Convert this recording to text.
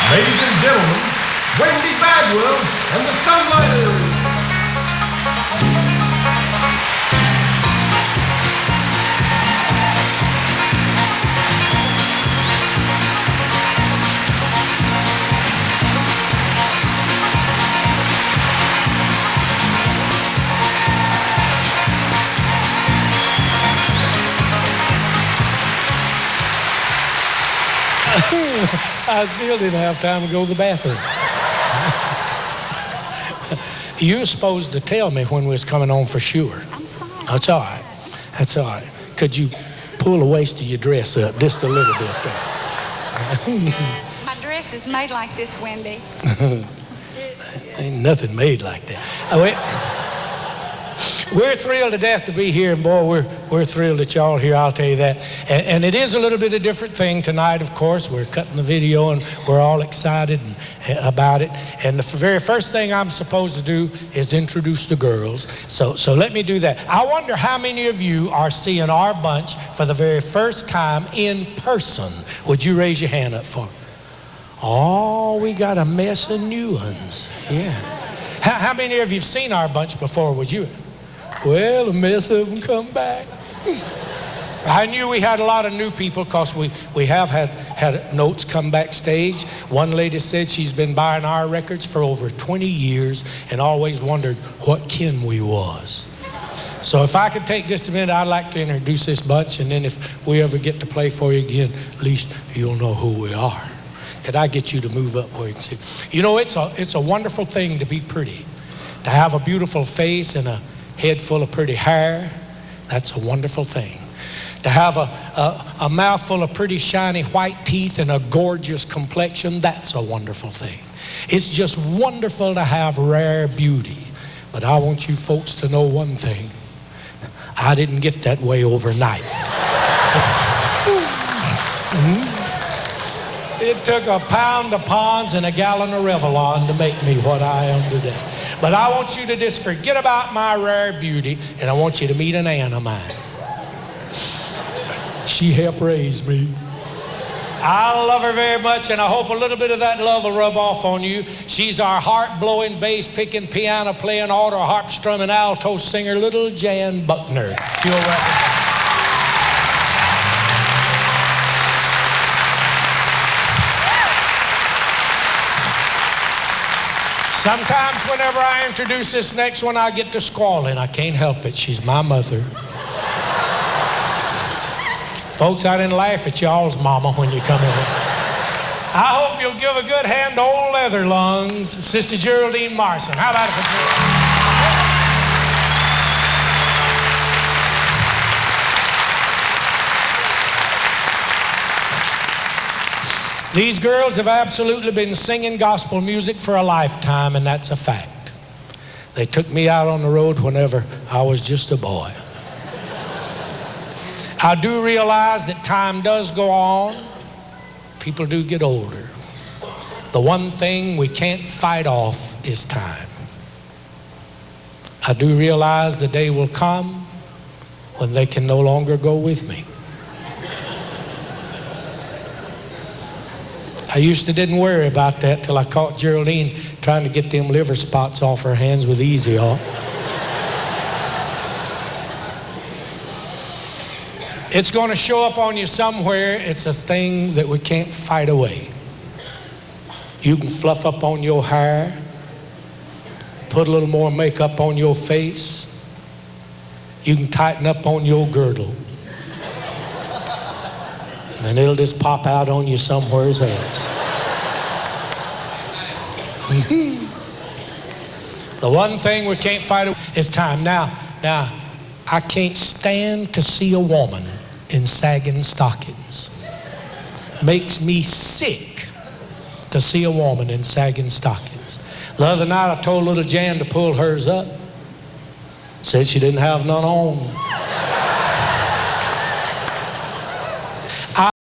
Ladies and gentlemen, Wendy Bagwell and the Sunliters. I still didn't have time to go to the bathroom. You were supposed to tell me when we was coming on for sure. I'm sorry. That's all right. That's all right. Could you pull the waist of your dress up just a little bit there? My dress is made like this, Wendy. Ain't nothing made like that. We're thrilled to death to be here, and boy, we're thrilled that y'all are here, I'll tell you that. And it is a little bit of a different thing tonight, of course. We're cutting the video, and we're all excited about it. And the very first thing I'm supposed to do is introduce the girls. So let me do that. I wonder how many of you are seeing our bunch for the very first time in person. Would you raise your hand up for me? Oh, we got a mess of new ones. Yeah. How many of you have seen our bunch before, would you? Well, a mess of them come back. I knew we had a lot of new people because we have had notes come backstage. One lady said she's been buying our records for over 20 years and always wondered what kin we was. So if I could take just a minute, I'd like to introduce this bunch, and then if we ever get to play for you again, at least you'll know who we are. Could I get you to move up where you can see? You know, it's a wonderful thing to be pretty, to have a beautiful face and a head full of pretty hair. That's a wonderful thing. To have a mouth full of pretty shiny white teeth and a gorgeous complexion, that's a wonderful thing. It's just wonderful to have rare beauty. But I want you folks to know one thing. I didn't get that way overnight. It took a pound of Pond's and a gallon of Revlon to make me what I am today. But I want you to just forget about my rare beauty, and I want you to meet an aunt of mine. She helped raise me. I love her very much, and I hope a little bit of that love will rub off on you. She's our heart-blowing, bass-picking, piano-playing, auto-harp-strumming, alto singer, little Jan Buckner. You'll recognize. Sometimes whenever I introduce this next one, I get to squalling. I can't help it. She's my mother. Folks, I didn't laugh at y'all's mama when you come in here. I hope you'll give a good hand to old leather lungs, Sister Geraldine Marson. How about it for These girls have absolutely been singing gospel music for a lifetime, and that's a fact. They took me out on the road whenever I was just a boy. I do realize that time does go on. People do get older. The one thing we can't fight off is time. I do realize the day will come when they can no longer go with me. I used to didn't worry about that till I caught Geraldine trying to get them liver spots off her hands with Easy Off. It's going to show up on you somewhere. It's a thing that we can't fight away. You can fluff up on your hair, put a little more makeup on your face. You can tighten up on your girdle. And it'll just pop out on you somewhere else. The one thing we can't fight is time. Now, I can't stand to see a woman in sagging stockings. Makes me sick to see a woman in sagging stockings. The other night I told little Jan to pull hers up. Said she didn't have none on.